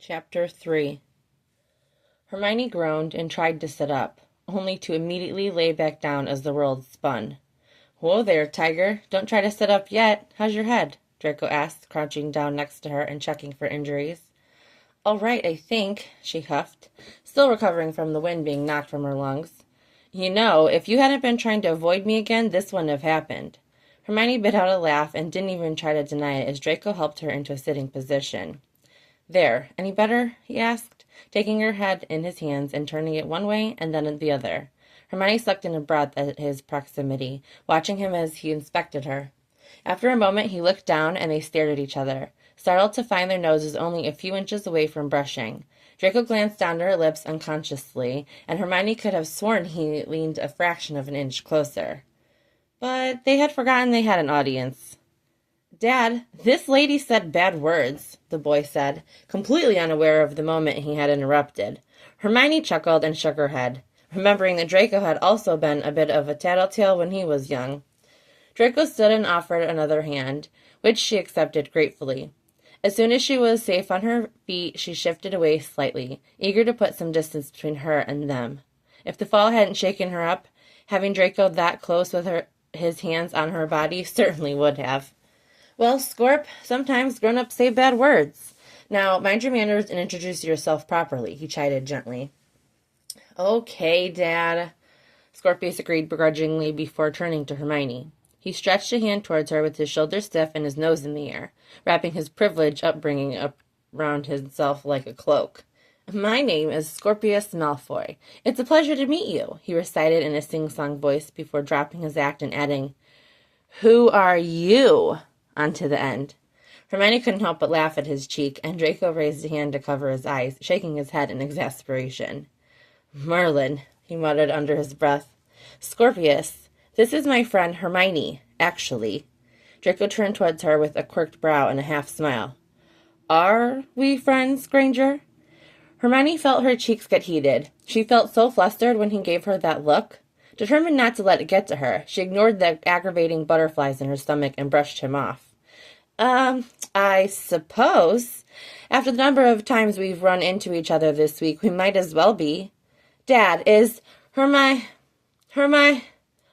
Chapter 3. Hermione groaned and tried to sit up, only to immediately lay back down as the world spun. "Whoa there, Tiger. Don't try to sit up yet. How's your head?" Draco asked, crouching down next to her and checking for injuries. "All right, I think," she huffed, still recovering from the wind being knocked from her lungs. "You know, if you hadn't been trying to avoid me again, this wouldn't have happened." Hermione bit out a laugh and didn't even try to deny it as Draco helped her into a sitting position. "There, any better?" he asked, taking her head in his hands and turning it one way and then the other. Hermione sucked in a breath at his proximity, watching him as he inspected her. After a moment he looked down and they stared at each other, startled to find their noses only a few inches away from brushing. Draco glanced down to her lips unconsciously, and Hermione could have sworn he leaned a fraction of an inch closer. But they had forgotten they had an audience. "Dad, this lady said bad words," the boy said, completely unaware of the moment he had interrupted. Hermione chuckled and shook her head, remembering that Draco had also been a bit of a tattletale when he was young. Draco stood and offered another hand, which she accepted gratefully. As soon as she was safe on her feet, she shifted away slightly, eager to put some distance between her and them. If the fall hadn't shaken her up, having Draco that close with his hands on her body certainly would have. "Well, Scorp, sometimes grown-ups say bad words. Now, mind your manners and introduce yourself properly," he chided gently. "Okay, Dad," Scorpius agreed begrudgingly before turning to Hermione. He stretched a hand towards her with his shoulders stiff and his nose in the air, wrapping his privileged upbringing up round himself like a cloak. "My name is Scorpius Malfoy. It's a pleasure to meet you," he recited in a sing-song voice before dropping his act and adding, "Who are you?" onto the end. Hermione couldn't help but laugh at his cheek, and Draco raised a hand to cover his eyes, shaking his head in exasperation. "Merlin," he muttered under his breath. "Scorpius, this is my friend Hermione, actually." Draco turned towards her with a quirked brow and a half-smile. "Are we friends, Granger?" Hermione felt her cheeks get heated. She felt so flustered when he gave her that look. Determined not to let it get to her, she ignored the aggravating butterflies in her stomach and brushed him off. I suppose. After the number of times we've run into each other this week, we might as well be. Dad, is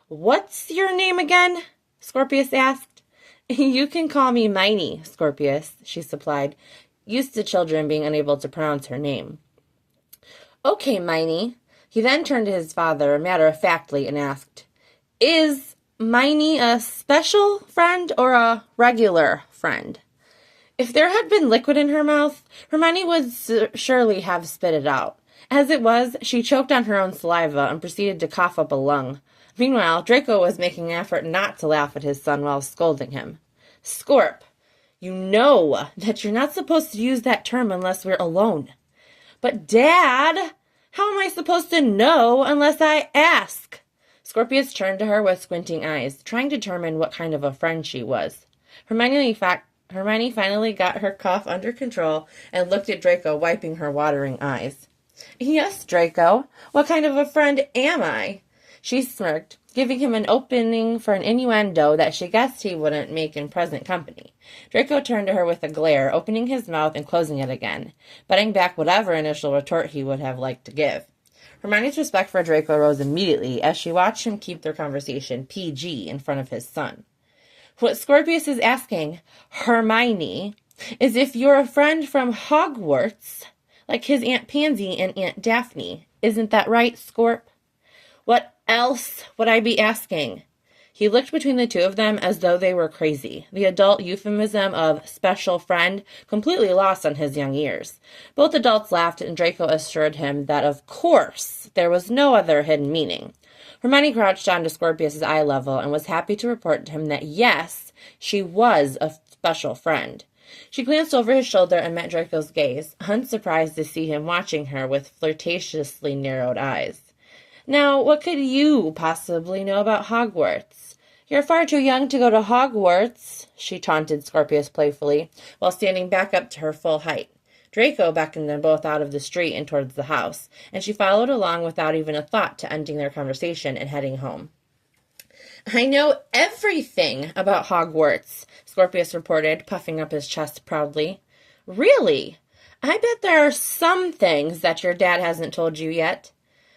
What's your name again?" Scorpius asked. "You can call me Miney, Scorpius," she supplied, used to children being unable to pronounce her name. "Okay, Miney." He then turned to his father matter-of-factly and asked, "Is Miney a special friend or a regular friend?" If there had been liquid in her mouth, Hermione would surely have spit it out. As it was, she choked on her own saliva and proceeded to cough up a lung. Meanwhile, Draco was making an effort not to laugh at his son while scolding him. "Scorp, you know that you're not supposed to use that term unless we're alone." "But, Dad, how am I supposed to know unless I ask?" Scorpius turned to her with squinting eyes, trying to determine what kind of a friend she was. Hermione finally got her cough under control and looked at Draco, wiping her watering eyes. "Yes, Draco, what kind of a friend am I?" She smirked, giving him an opening for an innuendo that she guessed he wouldn't make in present company. Draco turned to her with a glare, opening his mouth and closing it again, betting back whatever initial retort he would have liked to give. Hermione's respect for Draco rose immediately as she watched him keep their conversation PG in front of his son. "What Scorpius is asking, Hermione, is if you're a friend from Hogwarts, like his Aunt Pansy and Aunt Daphne. Isn't that right, Scorp?" "What else would I be asking?" He looked between the two of them as though they were crazy, the adult euphemism of special friend completely lost on his young ears. Both adults laughed, and Draco assured him that of course there was no other hidden meaning. Hermione crouched down to Scorpius's eye level and was happy to report to him that yes, she was a special friend. She glanced over his shoulder and met Draco's gaze, unsurprised to see him watching her with flirtatiously narrowed eyes. "Now, what could you possibly know about Hogwarts? You're far too young to go to Hogwarts," she taunted Scorpius playfully, while standing back up to her full height. Draco beckoned them both out of the street and towards the house, and she followed along without even a thought to ending their conversation and heading home. "I know everything about Hogwarts," Scorpius reported, puffing up his chest proudly. "Really? I bet there are some things that your dad hasn't told you yet.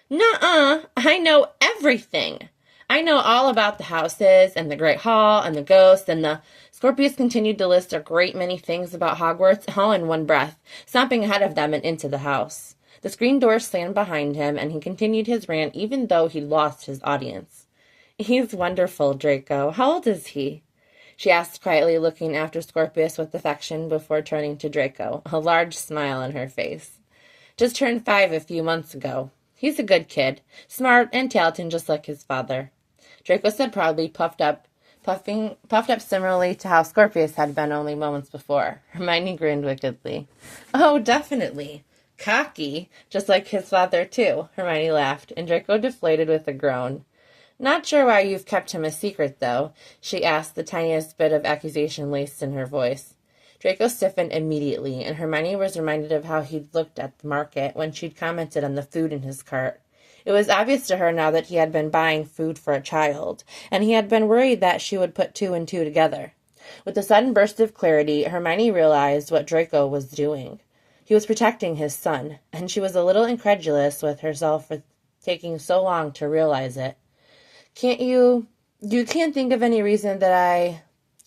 Nuh-uh, I know everything. I know all about the houses and the Great Hall and the ghosts and the... Scorpius continued to list a great many things about Hogwarts all in one breath, stomping ahead of them and into the house. The screen door slammed behind him, and he continued his rant even though he'd lost his audience. He's wonderful, Draco. How old is he? She asked quietly, looking after Scorpius with affection before turning to Draco, a large smile on her face. Just turned 5 a few months ago. He's a good kid, smart and talented just like his father. Draco said proudly, puffed up similarly to how Scorpius had been only moments before. Hermione grinned wickedly. Oh, definitely. Cocky, just like his father, too, Hermione laughed, and Draco deflated with a groan. Not sure why you've kept him a secret, though, she asked, the tiniest bit of accusation laced in her voice. Draco stiffened immediately, and Hermione was reminded of how he'd looked at the market when she'd commented on the food in his cart. It was obvious to her now that he had been buying food for a child, and he had been worried that she would put 2 and 2 together. With a sudden burst of clarity, Hermione realized what Draco was doing. He was protecting his son, and she was a little incredulous with herself for taking so long to realize it. You can't think of any reason that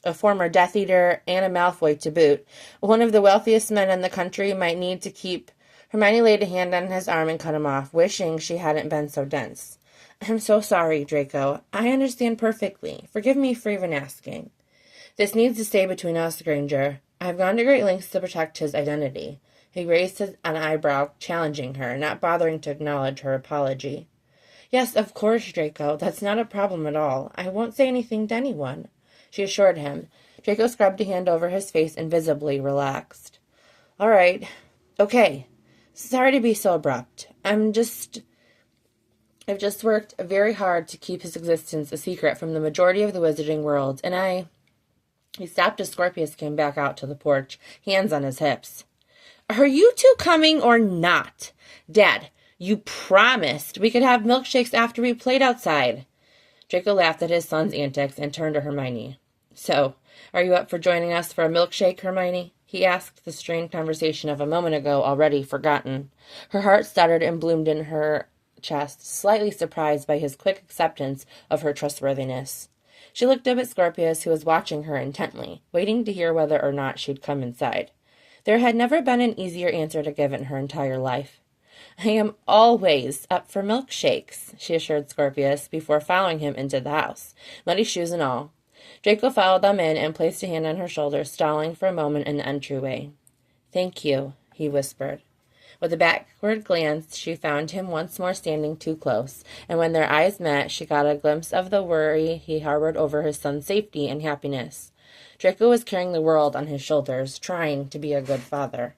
a former Death Eater, and a Malfoy to boot, one of the wealthiest men in the country, might need to keep... Hermione laid a hand on his arm and cut him off, wishing she hadn't been so dense. I'm so sorry, Draco. I understand perfectly. Forgive me for even asking. This needs to stay between us, Granger. I've gone to great lengths to protect his identity. He raised an eyebrow, challenging her, not bothering to acknowledge her apology. Yes, of course, Draco. That's not a problem at all. I won't say anything to anyone, she assured him. Draco scrubbed a hand over his face and visibly relaxed. All right. Okay. Sorry to be so abrupt. I've just worked very hard to keep his existence a secret from the majority of the wizarding world, and He stopped as Scorpius came back out to the porch, hands on his hips. Are you two coming or not? Dad, you promised we could have milkshakes after we played outside. Draco laughed at his son's antics and turned to Hermione. So, are you up for joining us for a milkshake, Hermione? He asked, the strained conversation of a moment ago already forgotten. Her heart stuttered and bloomed in her chest, slightly surprised by his quick acceptance of her trustworthiness. She looked up at Scorpius, who was watching her intently, waiting to hear whether or not she'd come inside. There had never been an easier answer to give in her entire life. I am always up for milkshakes, she assured Scorpius, before following him into the house, muddy shoes and all. Draco followed them in and placed a hand on her shoulder, stalling for a moment in the entryway. Thank you, he whispered. With a backward glance, she found him once more standing too close, and when their eyes met, she got a glimpse of the worry he harbored over his son's safety and happiness. Draco was carrying the world on his shoulders, trying to be a good father.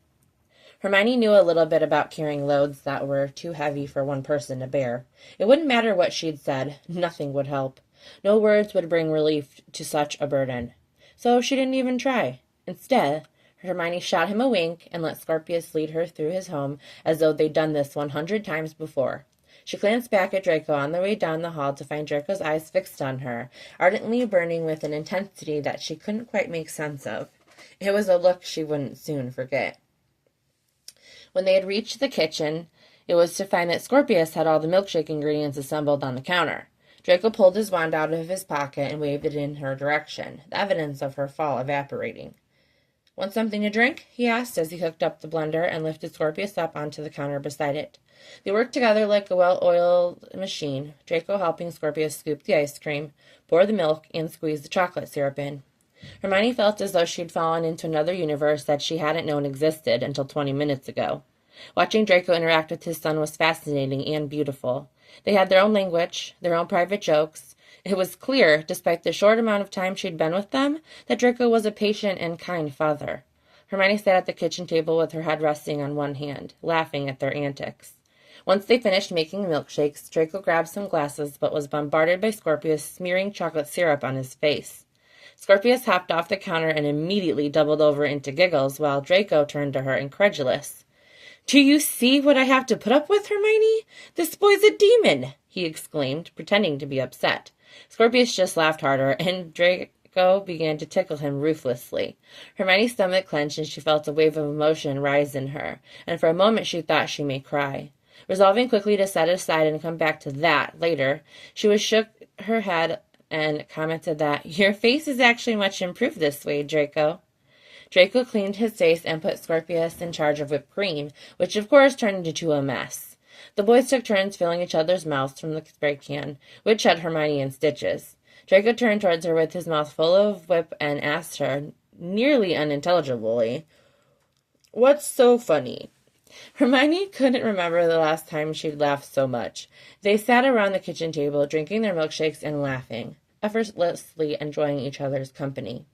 Hermione knew a little bit about carrying loads that were too heavy for one person to bear. It wouldn't matter what she'd said. Nothing would help. No words would bring relief to such a burden. So she didn't even try. Instead, Hermione shot him a wink and let Scorpius lead her through his home as though they'd done this 100 times before. She glanced back at Draco on the way down the hall to find Draco's eyes fixed on her, ardently burning with an intensity that she couldn't quite make sense of. It was a look she wouldn't soon forget. When they had reached the kitchen, it was to find that Scorpius had all the milkshake ingredients assembled on the counter. Draco pulled his wand out of his pocket and waved it in her direction, the evidence of her fall evaporating. Want something to drink? He asked as he hooked up the blender and lifted Scorpius up onto the counter beside it. They worked together like a well-oiled machine, Draco helping Scorpius scoop the ice cream, pour the milk, and squeeze the chocolate syrup in. Hermione felt as though she'd fallen into another universe that she hadn't known existed until 20 minutes ago. Watching Draco interact with his son was fascinating and beautiful. They had their own language, their own private jokes. It was clear, despite the short amount of time she'd been with them, that Draco was a patient and kind father. Hermione sat at the kitchen table with her head resting on one hand, laughing at their antics. Once they finished making the milkshakes, Draco grabbed some glasses but was bombarded by Scorpius smearing chocolate syrup on his face. Scorpius hopped off the counter and immediately doubled over into giggles while Draco turned to her incredulous. Do you see what I have to put up with, Hermione? This boy's a demon, he exclaimed, pretending to be upset. Scorpius just laughed harder, and Draco Draco began to tickle him ruthlessly. Hermione's stomach clenched and she felt a wave of emotion rise in her, and for a moment she thought she may cry. Resolving quickly to set it aside and come back to that later, she shook her head and commented that, "Your face is actually much improved this way, Draco." Draco cleaned his face and put Scorpius in charge of whipped cream, which of course turned into a mess. The boys took turns filling each other's mouths from the spray can, which had Hermione in stitches. Draco turned towards her with his mouth full of whip and asked her, nearly unintelligibly, "What's so funny?" Hermione couldn't remember the last time she'd laughed so much. They sat around the kitchen table, drinking their milkshakes and laughing, effortlessly enjoying each other's company.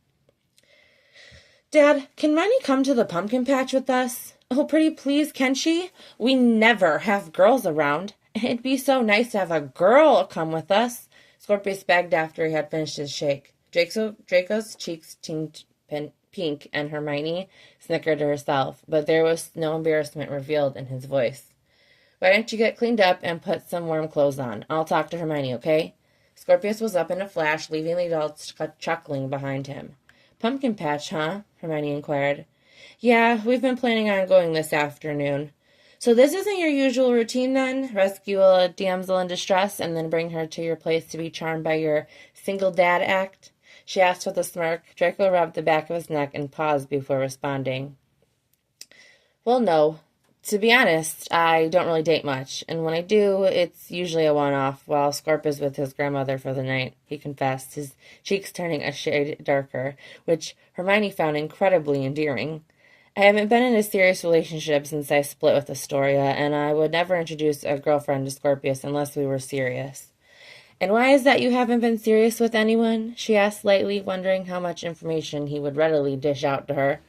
"Dad, can Minnie come to the pumpkin patch with us? Oh, pretty please, can she? We never have girls around. It'd be so nice to have a girl come with us," Scorpius begged after he had finished his shake. Draco's cheeks tinted pink, and Hermione snickered to herself, but there was no embarrassment revealed in his voice. "Why don't you get cleaned up and put some warm clothes on? I'll talk to Hermione, okay?" Scorpius was up in a flash, leaving the adults chuckling behind him. "Pumpkin patch, huh?" Hermione inquired. "Yeah, we've been planning on going this afternoon." "So this isn't your usual routine, then? Rescue a damsel in distress and then bring her to your place to be charmed by your single dad act?" she asked with a smirk. Draco rubbed the back of his neck and paused before responding. "Well, no. To be honest, I don't really date much, and when I do, it's usually a one-off, while Scorp is with his grandmother for the night," he confessed, his cheeks turning a shade darker, which Hermione found incredibly endearing. "I haven't been in a serious relationship since I split with Astoria, and I would never introduce a girlfriend to Scorpius unless we were serious." "And why is that you haven't been serious with anyone?" she asked lightly, wondering how much information he would readily dish out to her.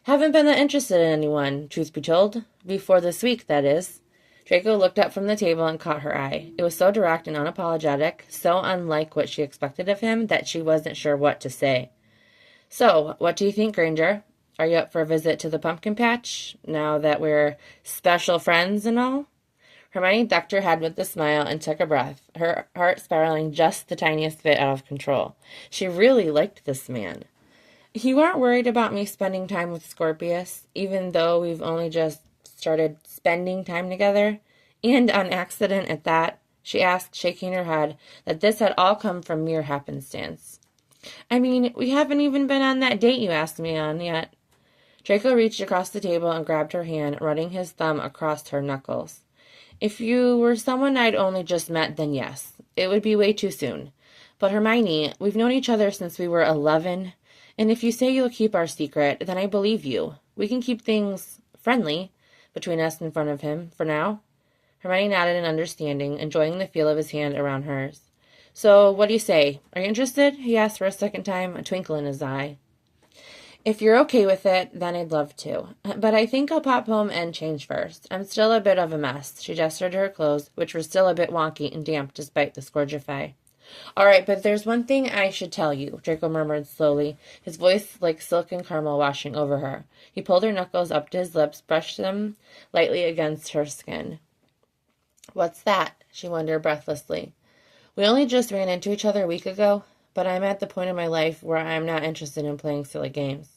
Haven't been that interested in anyone, truth be told. Before this week, that is." Draco looked up from the table and caught her eye. It was so direct and unapologetic, so unlike what she expected of him, that she wasn't sure what to say. "So, what do you think, Granger? Are you up for a visit to the pumpkin patch, now that we're special friends and all?" Hermione ducked her head with a smile and took a breath, her heart spiraling just the tiniest bit out of control. She really liked this man. "You aren't worried about me spending time with Scorpius, even though we've only just started spending time together? And on accident at that?" she asked, shaking her head that this had all come from mere happenstance. "I mean, we haven't even been on that date you asked me on yet." Draco reached across the table and grabbed her hand, running his thumb across her knuckles. "If you were someone I'd only just met, then yes, it would be way too soon. But Hermione, we've known each other since we were 11, and if you say you'll keep our secret, then I believe you. We can keep things friendly between us in front of him, for now." Hermione nodded in understanding, enjoying the feel of his hand around hers. "So, what do you say? Are you interested?" he asked for a second time, a twinkle in his eye. "If you're okay with it, then I'd love to. But I think I'll pop home and change first. I'm still a bit of a mess." She gestured to her clothes, which were still a bit wonky and damp despite the Scourgify. "All right, but there's one thing I should tell you," Draco murmured slowly, his voice like silk and caramel washing over her. He pulled her knuckles up to his lips, brushed them lightly against her skin. "What's that?" she wondered breathlessly. "We only just ran into each other a week ago, but I'm at the point in my life where I'm not interested in playing silly games.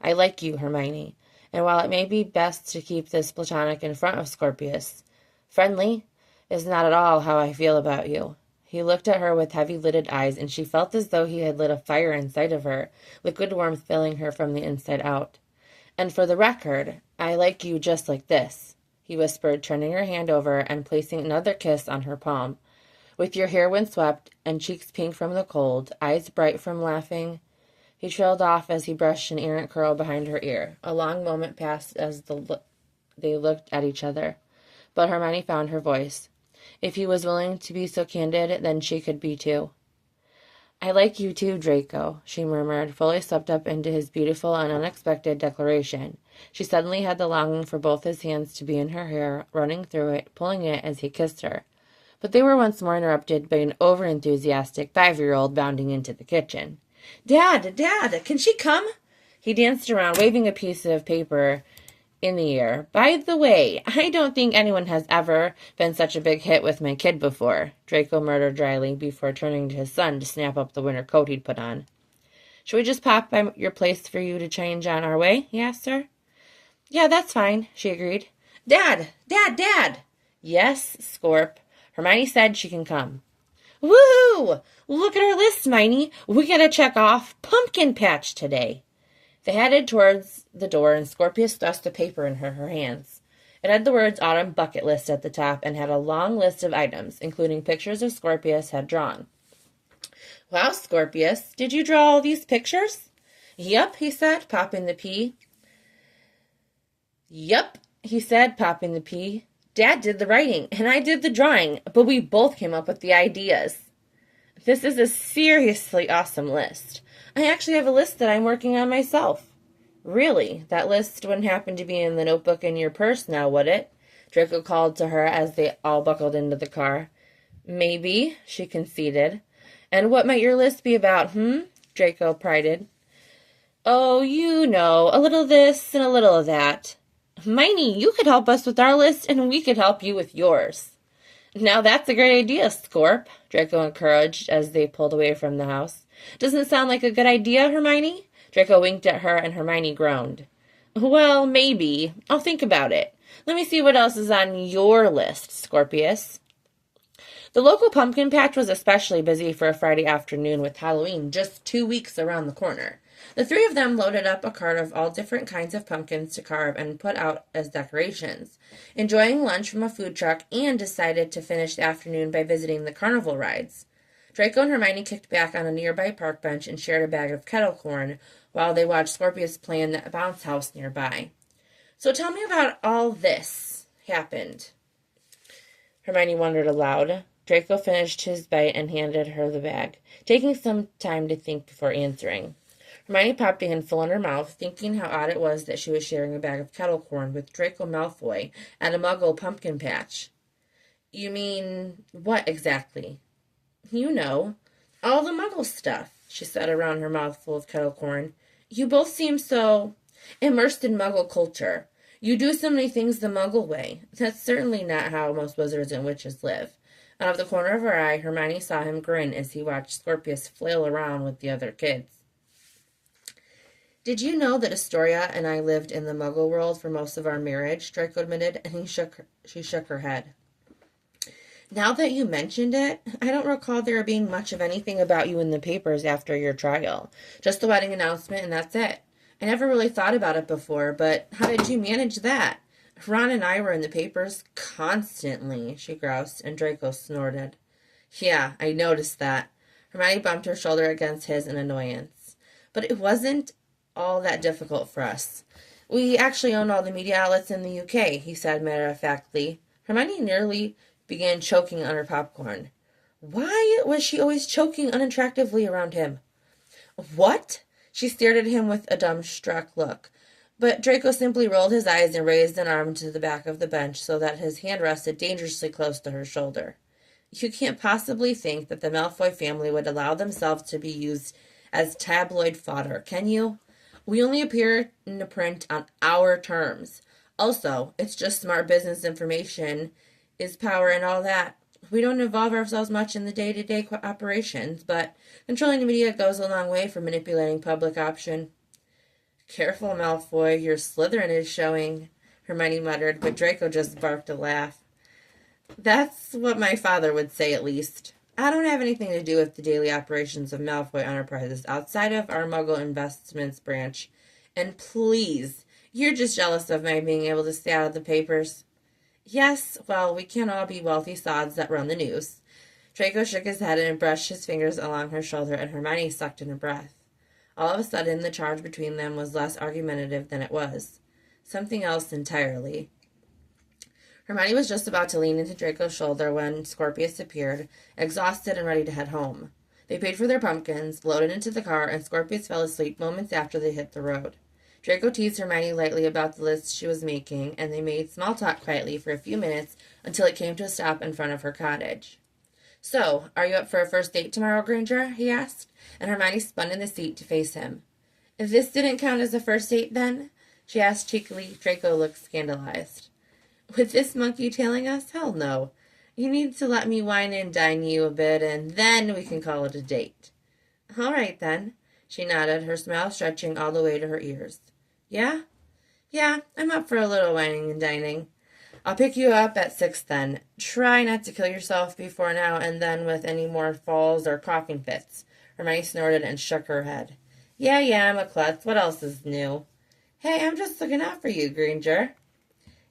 I like you, Hermione, and while it may be best to keep this platonic in front of Scorpius, friendly is not at all how I feel about you." He looked at her with heavy-lidded eyes, and she felt as though he had lit a fire inside of her, liquid warmth filling her from the inside out. "And for the record, I like you just like this," he whispered, turning her hand over and placing another kiss on her palm. "With your hair windswept and cheeks pink from the cold, eyes bright from laughing." He trailed off as he brushed an errant curl behind her ear. A long moment passed as they looked at each other, but Hermione found her voice. If he was willing to be so candid, then she could be too. "I like you too, Draco," she murmured, fully swept up into his beautiful and unexpected declaration. She suddenly had the longing for both his hands to be in her hair, running through it, pulling it as he kissed her. But they were once more interrupted by an over-enthusiastic 5-year-old bounding into the kitchen. "Dad, can she come?" He danced around, waving a piece of paper in the air. By the way, I don't think anyone has ever been such a big hit with my kid before, Draco murmured dryly before turning to his son to snap up the winter coat he'd put on. Should we just pop by your place for you to change on our way? He asked her. Yeah, that's fine, she agreed. Dad! Dad! Dad! Yes, Scorp. Hermione said she can come. Woohoo! Look at our list, Hermione. We gotta check off Pumpkin Patch today. They headed towards the door, and Scorpius thrust a paper in her hands. It had the words Autumn Bucket List at the top and had a long list of items, including pictures of Scorpius had drawn. Wow, Scorpius, did you draw all these pictures? Yup, he said, popping the pea. Yup, he said, popping the pea. Dad did the writing, and I did the drawing, but we both came up with the ideas. This is a seriously awesome list. I actually have a list that I'm working on myself. Really? That list wouldn't happen to be in the notebook in your purse now, would it? Draco called to her as they all buckled into the car. Maybe, she conceded. And what might your list be about, Draco prided. Oh, you know, a little of this and a little of that. Hermione, you could help us with our list, and we could help you with yours. Now that's a great idea, Scorp, Draco encouraged as they pulled away from the house. Doesn't it sound like a good idea, Hermione? Draco winked at her, and Hermione groaned. Well, maybe. I'll think about it. Let me see what else is on your list, Scorpius. The local pumpkin patch was especially busy for a Friday afternoon with Halloween just 2 weeks around the corner. The three of them loaded up a cart of all different kinds of pumpkins to carve and put out as decorations, enjoying lunch from a food truck, and decided to finish the afternoon by visiting the carnival rides. Draco and Hermione kicked back on a nearby park bench and shared a bag of kettle corn while they watched Scorpius play in the bounce house nearby. So tell me about all this happened. Hermione wondered aloud. Draco finished his bite and handed her the bag, taking some time to think before answering. Hermione popped a handful in her mouth, thinking how odd it was that she was sharing a bag of kettle corn with Draco Malfoy at a Muggle pumpkin patch. You mean what exactly? You know, all the Muggle stuff, she said around her mouth full of kettle corn. You both seem so immersed in Muggle culture. You do so many things the Muggle way. That's certainly not how most wizards and witches live. Out of the corner of her eye, Hermione saw him grin as he watched Scorpius flail around with the other kids. Did you know that Astoria and I lived in the Muggle world for most of our marriage? Draco admitted, and she shook her head. Now that you mentioned it, I don't recall there being much of anything about you in the papers after your trial. Just the wedding announcement, and that's it. I never really thought about it before, but how did you manage that? Ron and I were in the papers constantly, she groused, and Draco snorted. Yeah, I noticed that. Hermione bumped her shoulder against his in annoyance. But it wasn't all that difficult for us. We actually own all the media outlets in the UK, he said matter-of-factly. Hermione nearly began choking on her popcorn. Why was she always choking unattractively around him? What? She stared at him with a dumbstruck look. But Draco simply rolled his eyes and raised an arm to the back of the bench so that his hand rested dangerously close to her shoulder. You can't possibly think that the Malfoy family would allow themselves to be used as tabloid fodder, can you? We only appear in the print on our terms. Also, it's just smart business information is power and all that. We don't involve ourselves much in the day-to-day operations, but controlling the media goes a long way for manipulating public opinion. Careful, Malfoy, your Slytherin is showing, Hermione muttered, but Draco just barked a laugh. That's what my father would say, at least. I don't have anything to do with the daily operations of Malfoy Enterprises outside of our Muggle Investments branch. And please, you're just jealous of my being able to stay out of the papers. Yes, well, we can't all be wealthy sods that run the news. Draco shook his head and brushed his fingers along her shoulder, and Hermione sucked in her breath. All of a sudden, the charge between them was less argumentative than it was. Something else entirely. Hermione was just about to lean into Draco's shoulder when Scorpius appeared, exhausted and ready to head home. They paid for their pumpkins, loaded into the car, and Scorpius fell asleep moments after they hit the road. Draco teased Hermione lightly about the list she was making, and they made small talk quietly for a few minutes until it came to a stop in front of her cottage. So, are you up for a first date tomorrow, Granger? He asked, and Hermione spun in the seat to face him. If this didn't count as a first date, then? she asked cheekily. Draco looked scandalized. With this monkey tailing us? Hell no. You need to let me wine and dine you a bit, and then we can call it a date. All right, then. She nodded, her smile stretching all the way to her ears. Yeah? Yeah, I'm up for a little wining and dining. I'll pick you up at 6 then. Try not to kill yourself before now and then with any more falls or coughing fits. Hermione snorted and shook her head. Yeah, I'm a klutz. What else is new? Hey, I'm just looking out for you, Granger.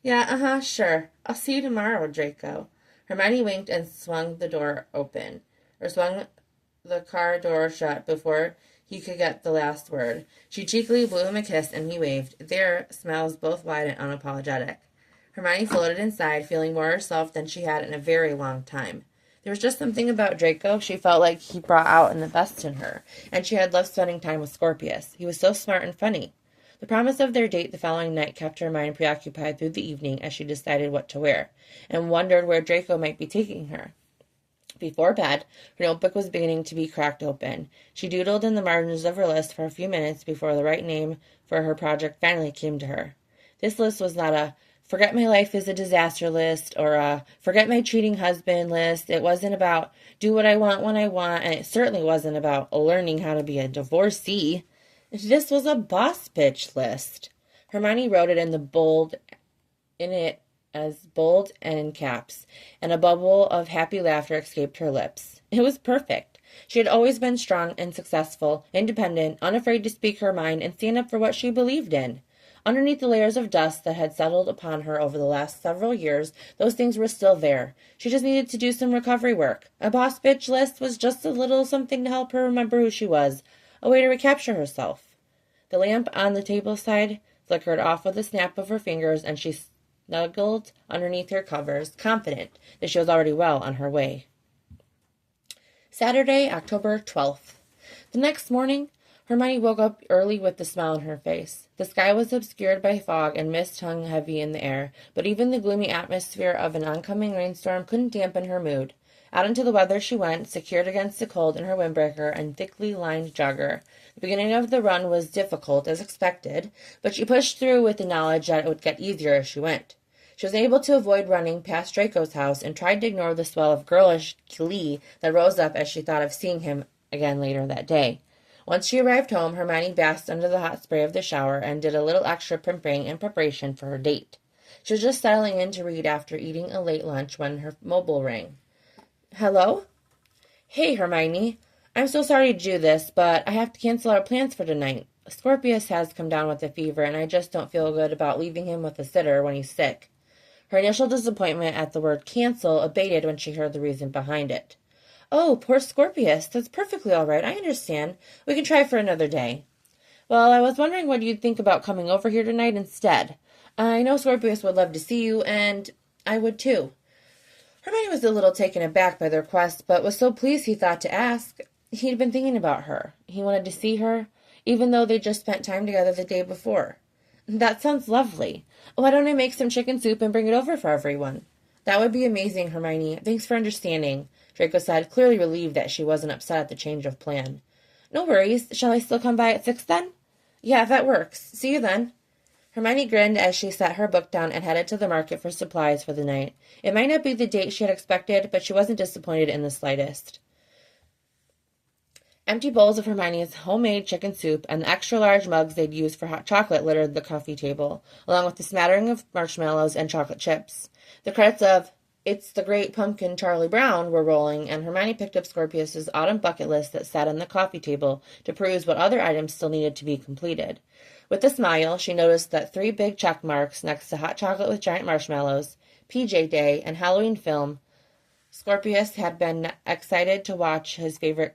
Yeah, sure. I'll see you tomorrow, Draco. Hermione winked and swung the door open, or swung the car door shut before he could get the last word. She cheekily blew him a kiss, and he waved. Their smiles both wide and unapologetic. Hermione floated inside, feeling more herself than she had in a very long time. There was just something about Draco she felt like he brought out in the best in her, and she had loved spending time with Scorpius. He was so smart and funny. The promise of their date the following night kept her mind preoccupied through the evening as she decided what to wear, and wondered where Draco might be taking her. Before bed, her notebook was beginning to be cracked open. She doodled in the margins of her list for a few minutes before the right name for her project finally came to her. This list was not a forget my life is a disaster list or a forget my cheating husband list. It wasn't about do what I want when I want, and it certainly wasn't about learning how to be a divorcee. This was a boss bitch list. Hermione wrote it as bold and in caps, and a bubble of happy laughter escaped her lips. It was perfect. She had always been strong and successful, independent, unafraid to speak her mind and stand up for what she believed in. Underneath the layers of dust that had settled upon her over the last several years, those things were still there. She just needed to do some recovery work. A boss bitch list was just a little something to help her remember who she was, a way to recapture herself. The lamp on the table side flickered off with a snap of her fingers, and she snuggled underneath her covers, confident that she was already well on her way. Saturday, October 12th. The next morning, Hermione woke up early with a smile on her face. The sky was obscured by fog and mist hung heavy in the air, but even the gloomy atmosphere of an oncoming rainstorm couldn't dampen her mood. Out into the weather she went, secured against the cold in her windbreaker and thickly lined jogger. The beginning of the run was difficult, as expected, but she pushed through with the knowledge that it would get easier as she went. She was able to avoid running past Draco's house and tried to ignore the swell of girlish glee that rose up as she thought of seeing him again later that day. Once she arrived home, Hermione basked under the hot spray of the shower and did a little extra primping in preparation for her date. She was just settling in to read after eating a late lunch when her mobile rang. Hello? Hey, Hermione. I'm so sorry to do this, but I have to cancel our plans for tonight. Scorpius has come down with a fever, and I just don't feel good about leaving him with a sitter when he's sick. Her initial disappointment at the word cancel abated when she heard the reason behind it. Oh, poor Scorpius. That's perfectly all right. I understand. We can try for another day. Well, I was wondering what you'd think about coming over here tonight instead. I know Scorpius would love to see you, and I would too. Hermione was a little taken aback by the request, but was so pleased he thought to ask. He'd been thinking about her. He wanted to see her, even though they'd just spent time together the day before. That sounds lovely. Why don't I make some chicken soup and bring it over for everyone? That would be amazing, Hermione. Thanks for understanding, Draco said, clearly relieved that she wasn't upset at the change of plan. No worries. Shall I still come by at 6 then? Yeah, that works. See you then. Hermione grinned as she set her book down and headed to the market for supplies for the night. It might not be the date she had expected, but she wasn't disappointed in the slightest. Empty bowls of Hermione's homemade chicken soup and the extra-large mugs they'd used for hot chocolate littered the coffee table, along with a smattering of marshmallows and chocolate chips. The credits of It's the Great Pumpkin Charlie Brown were rolling, and Hermione picked up Scorpius's autumn bucket list that sat on the coffee table to peruse what other items still needed to be completed. With a smile, she noticed that 3 big check marks next to hot chocolate with giant marshmallows, PJ Day, and Halloween film. Scorpius had been excited to watch his favorite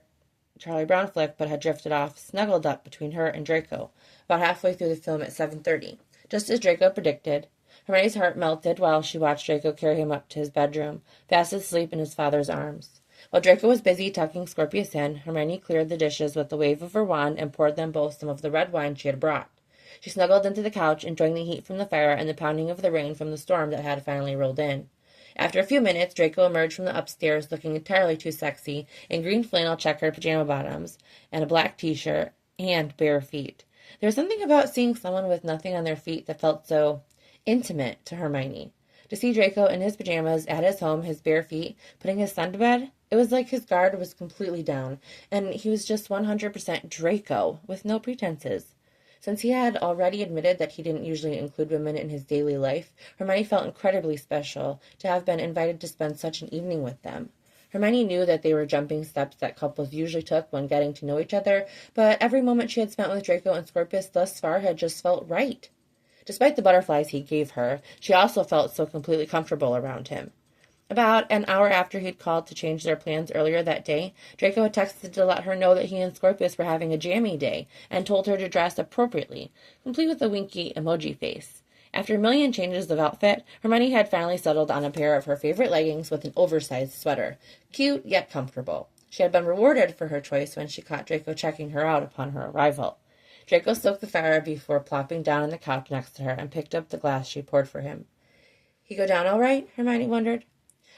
Charlie Brown flick, but had drifted off, snuggled up between her and Draco, about halfway through the film at 7:30. Just as Draco predicted, Hermione's heart melted while she watched Draco carry him up to his bedroom, fast asleep in his father's arms. While Draco was busy tucking Scorpius in, Hermione cleared the dishes with a wave of her wand and poured them both some of the red wine she had brought. She snuggled into the couch, enjoying the heat from the fire and the pounding of the rain from the storm that had finally rolled in. After a few minutes, Draco emerged from the upstairs looking entirely too sexy in green flannel checkered pajama bottoms and a black t-shirt and bare feet. There was something about seeing someone with nothing on their feet that felt so intimate to Hermione. To see Draco in his pajamas at his home, his bare feet, putting his son to bed, it was like his guard was completely down, and he was just 100% Draco, with no pretenses. Since he had already admitted that he didn't usually include women in his daily life, Hermione felt incredibly special to have been invited to spend such an evening with them. Hermione knew that they were jumping steps that couples usually took when getting to know each other, but every moment she had spent with Draco and Scorpius thus far had just felt right. Despite the butterflies he gave her, she also felt so completely comfortable around him. About an hour after he'd called to change their plans earlier that day, Draco had texted to let her know that he and Scorpius were having a jammy day, and told her to dress appropriately, complete with a winky emoji face. After a million changes of outfit, Hermione had finally settled on a pair of her favorite leggings with an oversized sweater, cute yet comfortable. She had been rewarded for her choice when she caught Draco checking her out upon her arrival. Draco stoked the fire before plopping down on the couch next to her and picked up the glass she poured for him. "He go down all right?" Hermione wondered.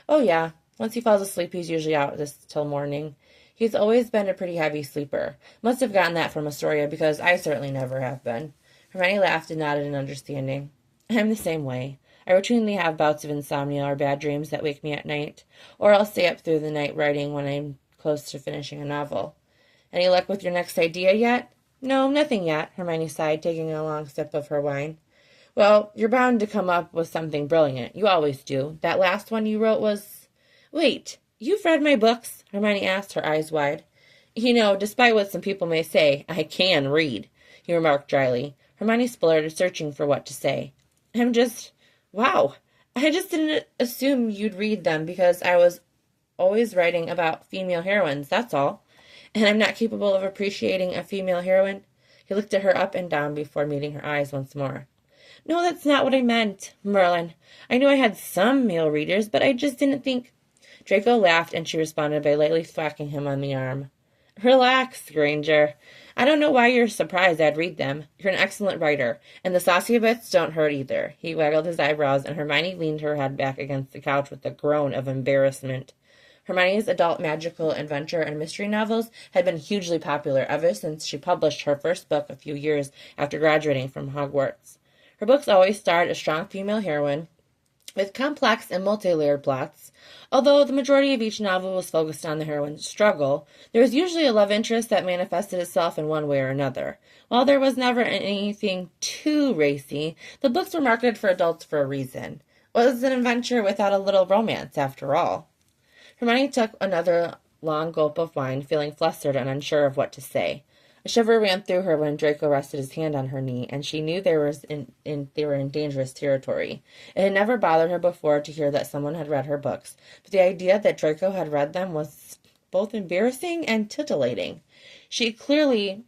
"Oh, yeah. Once he falls asleep, he's usually out this till morning. He's always been a pretty heavy sleeper. Must have gotten that from Astoria, because I certainly never have been." Hermione laughed and nodded in understanding. "I'm the same way. I routinely have bouts of insomnia or bad dreams that wake me at night, or I'll stay up through the night writing when I'm close to finishing a novel. Any luck with your next idea yet?" "No, nothing yet," Hermione sighed, taking a long sip of her wine. "Well, you're bound to come up with something brilliant. You always do. That last one you wrote was—" "Wait, you've read my books?" Hermione asked, her eyes wide. "You know, despite what some people may say, I can read," he remarked dryly. Hermione spluttered, searching for what to say. Wow. I just didn't assume you'd read them because I was always writing about female heroines, that's all. And I'm not capable of appreciating a female heroine." He looked at her up and down before meeting her eyes once more. "No, that's not what I meant, Merlin. I knew I had some male readers, but I just didn't think—" Draco laughed, and she responded by lightly thwacking him on the arm. "Relax, Granger. I don't know why you're surprised I'd read them. You're an excellent writer, and the saucy bits don't hurt either." He waggled his eyebrows, and Hermione leaned her head back against the couch with a groan of embarrassment. Hermione's adult magical adventure and mystery novels had been hugely popular ever since she published her first book a few years after graduating from Hogwarts. Her books always starred a strong female heroine, with complex and multi-layered plots. Although the majority of each novel was focused on the heroine's struggle, there was usually a love interest that manifested itself in one way or another. While there was never anything too racy, the books were marketed for adults for a reason. What was an adventure without a little romance, after all? Hermione took another long gulp of wine, feeling flustered and unsure of what to say. A shiver ran through her when Draco rested his hand on her knee, and she knew they were in dangerous territory. It had never bothered her before to hear that someone had read her books, but the idea that Draco had read them was both embarrassing and titillating. She cleared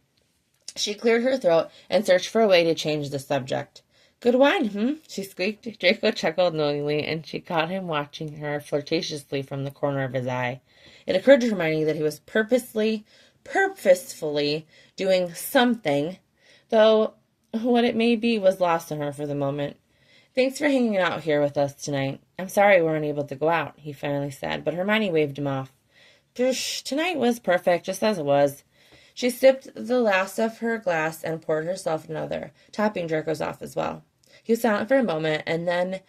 her throat and searched for a way to change the subject. "Good wine, she squeaked. Draco chuckled knowingly, and she caught him watching her flirtatiously from the corner of his eye. It occurred to Hermione that he was purposefully doing something, though what it may be was lost on her for the moment. "Thanks for hanging out here with us tonight. I'm sorry we weren't able to go out," he finally said, but Hermione waved him off. Tonight was perfect, just as it was." She sipped the last of her glass and poured herself another, topping Draco's off as well. He was silent for a moment, and then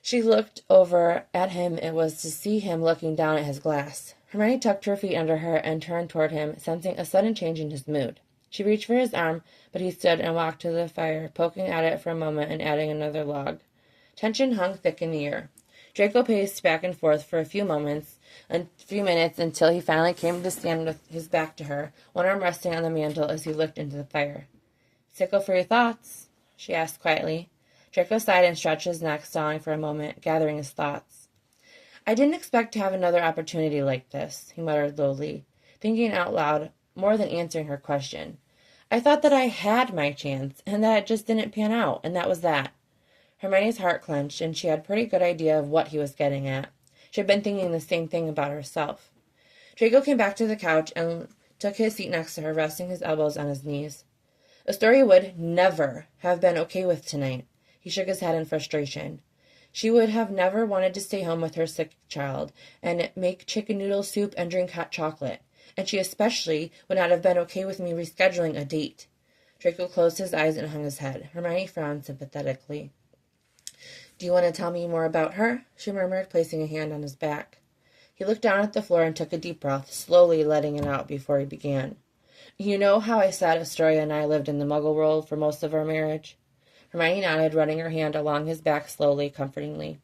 she looked over at him. It was to see him looking down at his glass. Hermione tucked her feet under her and turned toward him, sensing a sudden change in his mood. She reached for his arm, but he stood and walked to the fire, poking at it for a moment and adding another log. Tension hung thick in the air. Draco paced back and forth for a few minutes until he finally came to stand with his back to her, one arm resting on the mantel as he looked into the fire. "Sickle for your thoughts?" she asked quietly. Draco sighed and stretched his neck, stalling for a moment, gathering his thoughts. "I didn't expect to have another opportunity like this," he muttered lowly, thinking out loud more than answering her question. "I thought that I had my chance, and that it just didn't pan out, and that was that." Hermione's heart clenched, and she had a pretty good idea of what he was getting at. She had been thinking the same thing about herself. Draco came back to the couch and took his seat next to her, resting his elbows on his knees. Astoria would never have been okay with tonight. He shook his head in frustration. She would have never wanted to stay home with her sick child and make chicken noodle soup and drink hot chocolate. And she especially would not have been okay with me rescheduling a date. Draco closed his eyes and hung his head. Hermione frowned sympathetically. "Do you want to tell me more about her?" she murmured, placing a hand on his back. He looked down at the floor and took a deep breath, slowly letting it out before he began. "You know how I said Astoria and I lived in the Muggle world for most of our marriage?" Hermione nodded, running her hand along his back slowly, comfortingly.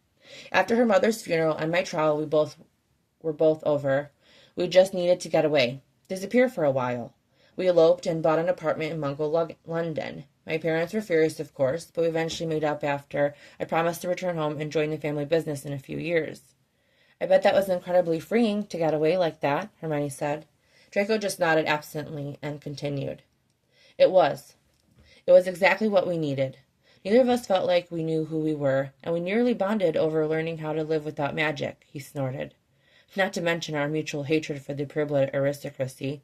"After her mother's funeral and my trial were both over, we just needed to get away, disappear for a while. We eloped and bought an apartment in Muggle London. My parents were furious, of course, but we eventually made up after I promised to return home and join the family business in a few years." "I bet that was incredibly freeing to get away like that," Hermione said. Draco just nodded absently and continued. It was. It was exactly what we needed. Neither of us felt like we knew who we were, and we nearly bonded over learning how to live without magic," he snorted. "Not to mention our mutual hatred for the pureblood aristocracy."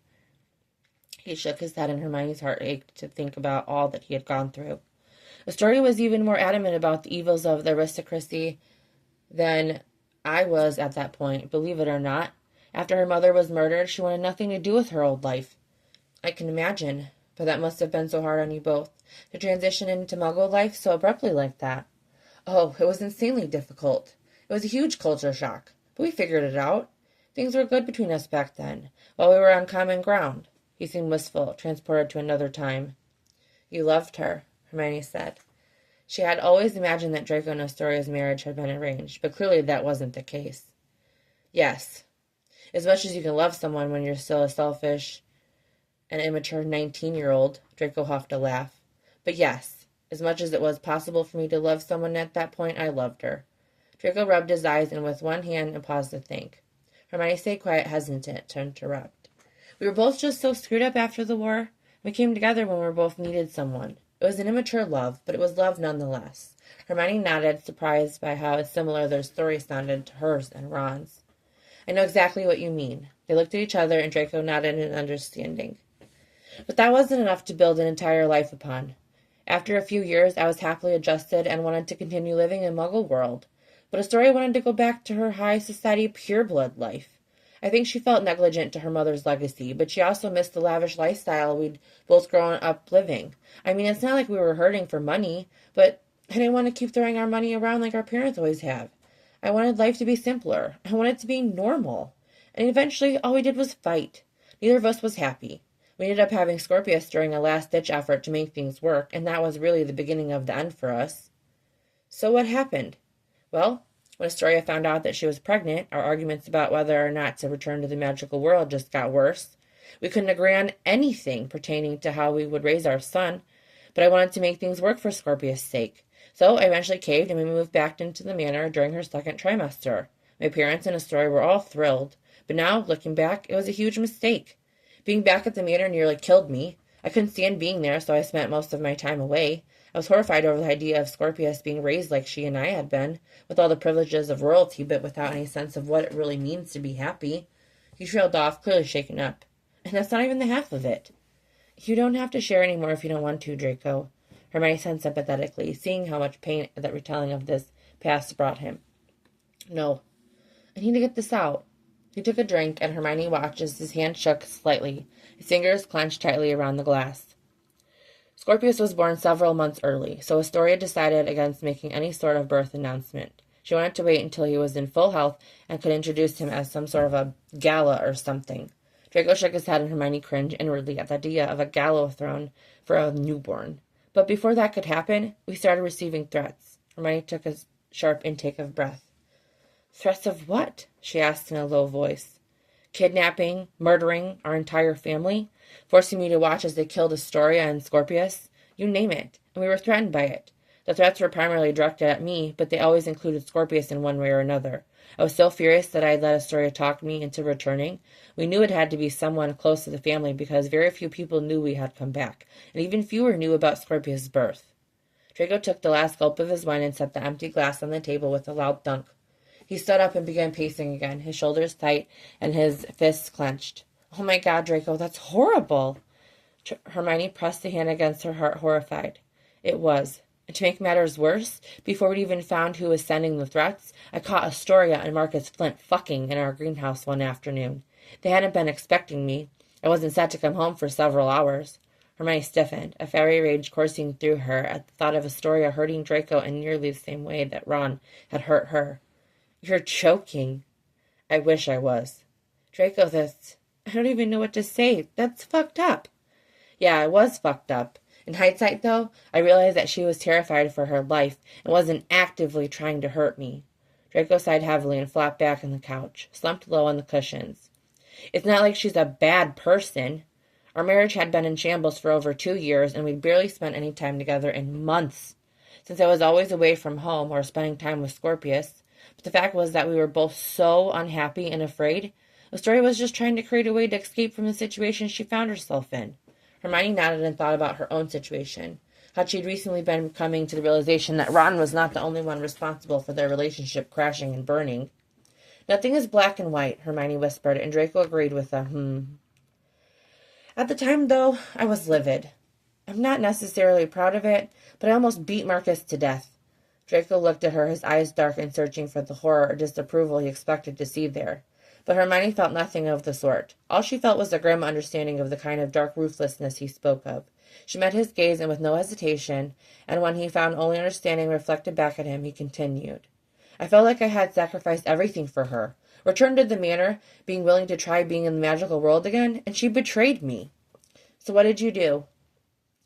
He shook his head, and Hermione's heart ached to think about all that he had gone through. Astoria was even more adamant about the evils of the aristocracy than I was at that point, believe it or not. After her mother was murdered, she wanted nothing to do with her old life. "I can imagine, but that must have been so hard on you both, to transition into Muggle life so abruptly like that." "Oh, it was insanely difficult. It was a huge culture shock, but we figured it out. Things were good between us back then, while we were on common ground." He seemed wistful, transported to another time. "You loved her," Hermione said. She had always imagined that Draco and Astoria's marriage had been arranged, but clearly that wasn't the case. "Yes. As much as you can love someone when you're still a selfish and immature 19-year-old, Draco huffed a laugh. "But yes, as much as it was possible for me to love someone at that point, I loved her." Draco rubbed his eyes and with one hand and paused to think. Hermione stayed quiet, hesitant to interrupt. "We were both just so screwed up after the war. We came together when we both needed someone. It was an immature love, but it was love nonetheless." Hermione nodded, surprised by how similar their story sounded to hers and Ron's. "I know exactly what you mean." They looked at each other, and Draco nodded in understanding. "But that wasn't enough to build an entire life upon. After a few years, I was happily adjusted and wanted to continue living in Muggle world. But Astoria wanted to go back to her high society pureblood life. I think she felt negligent to her mother's legacy, but she also missed the lavish lifestyle we'd both grown up living. I mean, it's not like we were hurting for money, but I didn't want to keep throwing our money around like our parents always have. I wanted life to be simpler. I wanted it to be normal. And eventually, all we did was fight. Neither of us was happy. We ended up having Scorpius during a last-ditch effort to make things work, and that was really the beginning of the end for us." "So what happened?" "Well, when Astoria found out that she was pregnant, our arguments about whether or not to return to the magical world just got worse. We couldn't agree on anything pertaining to how we would raise our son, but I wanted to make things work for Scorpius' sake. So I eventually caved, and we moved back into the manor during her second trimester. My parents and Astoria were all thrilled, but now, looking back, it was a huge mistake. Being back at the manor nearly killed me. I couldn't stand being there, so I spent most of my time away. I was horrified over the idea of Scorpius being raised like she and I had been, with all the privileges of royalty, but without any sense of what it really means to be happy." He trailed off, clearly shaken up. "And that's not even the half of it." "You don't have to share any more if you don't want to, Draco," Hermione said sympathetically, seeing how much pain that retelling of this past brought him. "No. I need to get this out." He took a drink, and Hermione watched as his hand shook slightly, his fingers clenched tightly around the glass. Scorpius was born several months early, so Astoria decided against making any sort of birth announcement. She wanted to wait until he was in full health and could introduce him as some sort of a gala or something. Draco shook his head, and Hermione cringed inwardly at the idea of a gallows throne for a newborn. But before that could happen, we started receiving threats. Hermione took a sharp intake of breath. "Threats of what?" she asked in a low voice. "Kidnapping, murdering our entire family, forcing me to watch as they killed Astoria and Scorpius. You name it, and we were threatened by it. The threats were primarily directed at me, but they always included Scorpius in one way or another. I was so furious that I had let Astoria talk me into returning. We knew it had to be someone close to the family because very few people knew we had come back, and even fewer knew about Scorpius' birth." Draco took the last gulp of his wine and set the empty glass on the table with a loud thunk. He stood up and began pacing again, his shoulders tight and his fists clenched. "Oh my God, Draco, that's horrible!" Hermione pressed the hand against her heart, horrified. "It was. And to make matters worse, before we'd even found who was sending the threats, I caught Astoria and Marcus Flint fucking in our greenhouse one afternoon. They hadn't been expecting me. I wasn't set to come home for several hours." Hermione stiffened, a fiery rage coursing through her at the thought of Astoria hurting Draco in nearly the same way that Ron had hurt her. "You're choking." "I wish I was." "Draco, I don't even know what to say. That's fucked up." "Yeah, it was fucked up. In hindsight, though, I realized that she was terrified for her life and wasn't actively trying to hurt me." Draco sighed heavily and flopped back on the couch, slumped low on the cushions. "It's not like she's a bad person. Our marriage had been in shambles for over 2 years, and we'd barely spent any time together in months, since I was always away from home or spending time with Scorpius. But the fact was that we were both so unhappy and afraid. Astoria was just trying to create a way to escape from the situation she found herself in." Hermione nodded and thought about her own situation. How she'd recently been coming to the realization that Ron was not the only one responsible for their relationship crashing and burning. "Nothing is black and white," Hermione whispered, and Draco agreed with a "At the time, though, I was livid. I'm not necessarily proud of it, but I almost beat Marcus to death." Draco looked at her, his eyes dark and searching for the horror or disapproval he expected to see there. But Hermione felt nothing of the sort. All she felt was a grim understanding of the kind of dark ruthlessness he spoke of. She met his gaze, and with no hesitation, and when he found only understanding reflected back at him, he continued. "I felt like I had sacrificed everything for her, returned to the manor, being willing to try being in the magical world again, and she betrayed me." "So what did you do?"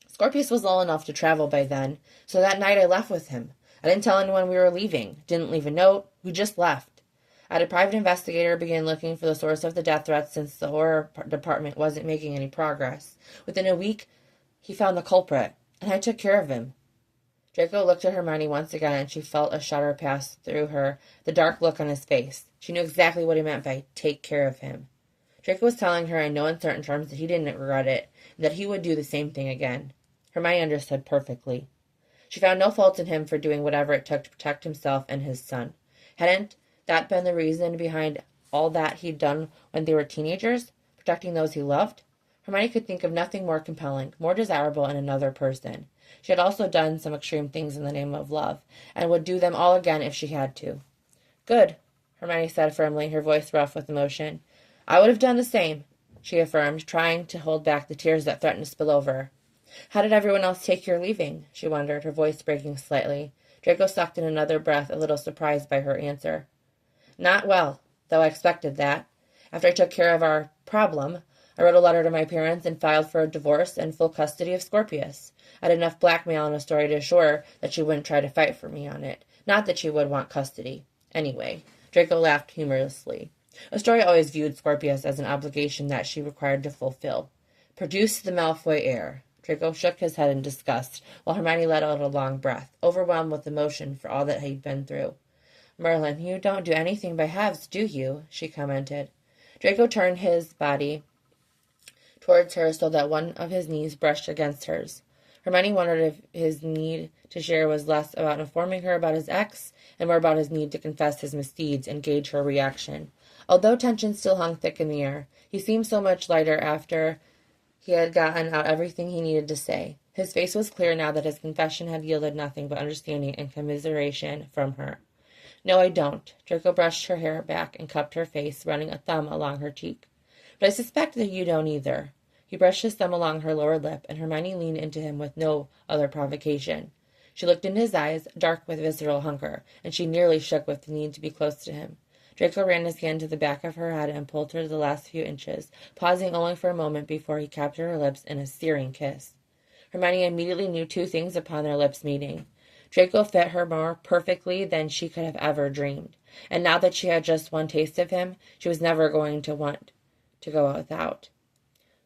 "Scorpius was low enough to travel by then, so that night I left with him. I didn't tell anyone we were leaving, didn't leave a note, we just left. I had a private investigator begin looking for the source of the death threats since the horror department wasn't making any progress. Within a week, he found the culprit, and I took care of him." Draco looked at Hermione once again, and she felt a shudder pass through her, the dark look on his face. She knew exactly what he meant by "take care of him." Draco was telling her in no uncertain terms that he didn't regret it, and that he would do the same thing again. Hermione understood perfectly. She found no fault in him for doing whatever it took to protect himself and his son. Hadn't that been the reason behind all that he'd done when they were teenagers, protecting those he loved? Hermione could think of nothing more compelling, more desirable in another person. She had also done some extreme things in the name of love, and would do them all again if she had to. "Good," Hermione said firmly, her voice rough with emotion. "I would have done the same," she affirmed, trying to hold back the tears that threatened to spill over. "How did everyone else take your leaving?" she wondered, her voice breaking slightly. Draco sucked in another breath, a little surprised by her answer. "Not well, though I expected that. After I took care of our problem, I wrote a letter to my parents and filed for a divorce and full custody of Scorpius. I had enough blackmail in a story to assure her that she wouldn't try to fight for me on it. Not that she would want custody. Anyway," Draco laughed humorously. Astoria always viewed Scorpius as an obligation that she required to fulfill. "Produce the Malfoy heir." Draco shook his head in disgust, while Hermione let out a long breath, overwhelmed with emotion for all that he'd been through. "Merlin, you don't do anything by halves, do you?" she commented. Draco turned his body towards her so that one of his knees brushed against hers. Hermione wondered if his need to share was less about informing her about his ex and more about his need to confess his misdeeds and gauge her reaction. Although tension still hung thick in the air, he seemed so much lighter after he had gotten out everything he needed to say. His face was clear now that his confession had yielded nothing but understanding and commiseration from her. "No, I don't." Draco brushed her hair back and cupped her face, running a thumb along her cheek. "But I suspect that you don't either." He brushed his thumb along her lower lip, and Hermione leaned into him with no other provocation. She looked into his eyes, dark with visceral hunger, and she nearly shook with the need to be close to him. Draco ran his hand to the back of her head and pulled her the last few inches, pausing only for a moment before he captured her lips in a searing kiss. Hermione immediately knew two things upon their lips meeting. Draco fit her more perfectly than she could have ever dreamed, and now that she had just one taste of him, she was never going to want to go without.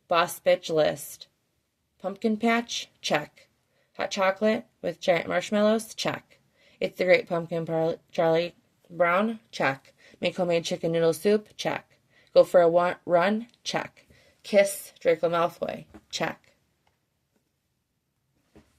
Boss bitch list. Pumpkin patch? Check. Hot chocolate with giant marshmallows? Check. It's the Great Pumpkin Charlie Brown? Check. Make homemade chicken noodle soup? Check. Go for a run? Check. Kiss Draco Malfoy? Check.